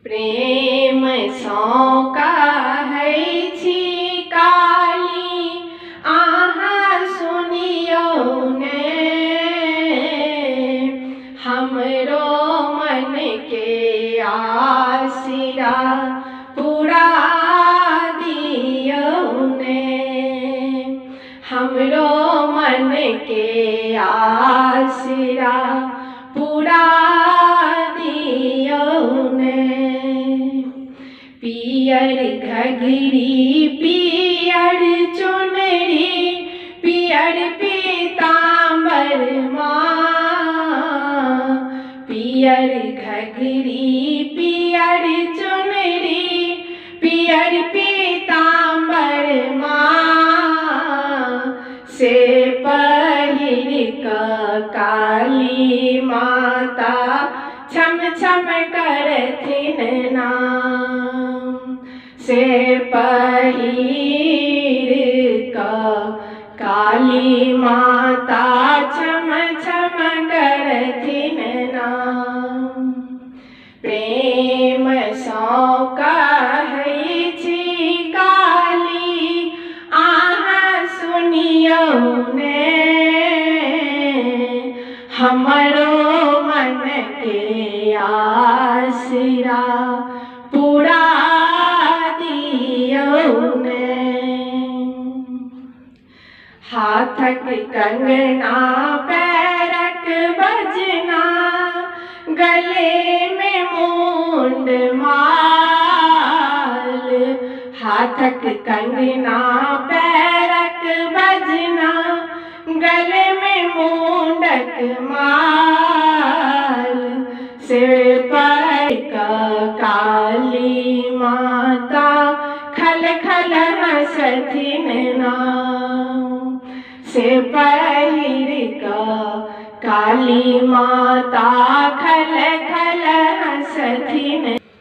प्रेम सौका है छी काली आहा सुनियो ने हमरो मन के आसिरा पूरा दियो ने हमरो मन के आसिरा पूरा दियो ने पियर घघरी पियर चुनरी पियर पीताम्बर माँ पियर घघरी पियर चुनरी पियर पीताम्बर माँ से पहिर काली माता छम छम करथिन नाम से पहिर काली माता छम छम करथिन नाम प्रेम सौका है छी काली आहा सुनियो ने हमरो मन के आसिरा पूरा दियो ने हाथक कंगना पैरक बजना गले में मुंड माल हाथक कंगना पैरक बजना गले में मुंडक माल सिर पर काली माता खल खल हंसथिन नाम से पहिर काली माता खल खल हंसथिन।